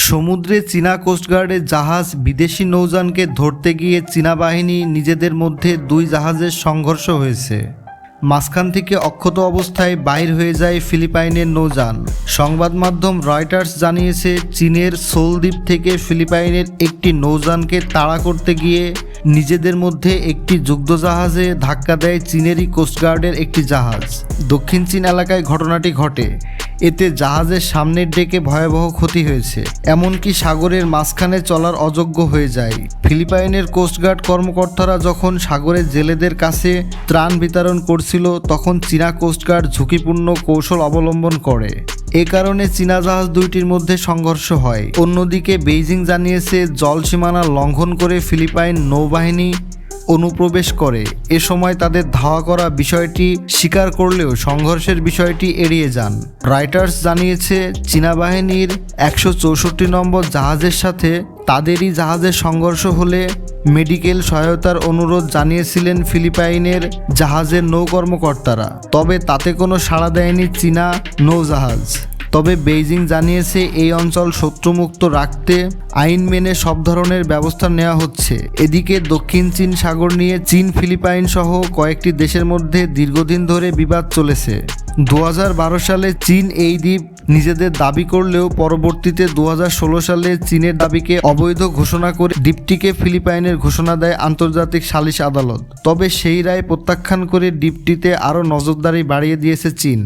সমুদ্রে চীনা কোস্টগার্ডের জাহাজ বিদেশি নৌযানকে ধরতে গিয়ে চীনা বাহিনী নিজেদের মধ্যে দুই জাহাজের সংঘর্ষ হয়েছে। মাঝখান থেকে অক্ষত অবস্থায় বাইর হয়ে যায় ফিলিপাইনের নৌযান। সংবাদ মাধ্যম রয়টার্স জানিয়েছে, চীনের সোল দ্বীপ থেকে ফিলিপাইনের একটি নৌযানকে তাড়া করতে গিয়ে নিজেদের মধ্যে একটি যুদ্ধজাহাজে ধাক্কা দেয় চীনেরই কোস্টগার্ডের একটি জাহাজ। দক্ষিণ চীন এলাকায় ঘটনাটি ঘটে। এতে জাহাজের সামনের ডেকে ভয়াবহ ক্ষতি হয়েছে, এমনকি সাগরের মাঝখানে চলার অযোগ্য হয়ে যায়। ফিলিপাইনের কোস্টগার্ড কর্মকর্তারা যখন সাগরের জেলেদের কাছে ত্রাণ বিতরণ করছিল, তখন চীনা কোস্টগার্ড ঝুঁকিপূর্ণ কৌশল অবলম্বন করে। এ কারণে চীনা জাহাজ দুইটির মধ্যে সংঘর্ষ হয়। অন্যদিকে বেইজিং জানিয়েছে, জল সীমানা লঙ্ঘন করে ফিলিপাইন নৌবাহিনী অনুপ্রবেশ করে। এ সময় তাদের ধাওয়া করা বিষয়টি স্বীকার করলেও সংঘর্ষের বিষয়টি এড়িয়ে যান। রয়টার্স জানিয়েছে, চীনা বাহিনীর 164 নম্বর জাহাজের সাথে তাদেরই জাহাজের সংঘর্ষ হলে মেডিকেল সহায়তার অনুরোধ জানিয়েছিলেন ফিলিপাইনের জাহাজের নৌ কর্মকর্তারা, তবে তাতে কোনো সাড়া দেয়নি চীনা নৌজাহাজ। তবে বেইজিং জানিয়েছে, এই অঞ্চল শত্রুমুক্ত রাখতে আইন মেনে সব ধরনের ব্যবস্থা নেওয়া হচ্ছে। এদিকে দক্ষিণ চীন সাগর নিয়ে চীন, ফিলিপাইন সহ কয়েকটি দেশের মধ্যে দীর্ঘদিন ধরে বিবাদ চলেছে। 2012 সালে চীন এই দ্বীপ নিজেদের দাবি করলেও পরবর্তীতে 2016 সালে চীনের দাবিকে অবৈধ ঘোষণা করে দ্বীপটিকে ফিলিপাইনের ঘোষণা দেয় আন্তর্জাতিক সালিশ আদালত। তবে সেই রায় প্রত্যাখ্যান করে দ্বীপটিতে আরও নজরদারি বাড়িয়ে দিয়েছে চীন।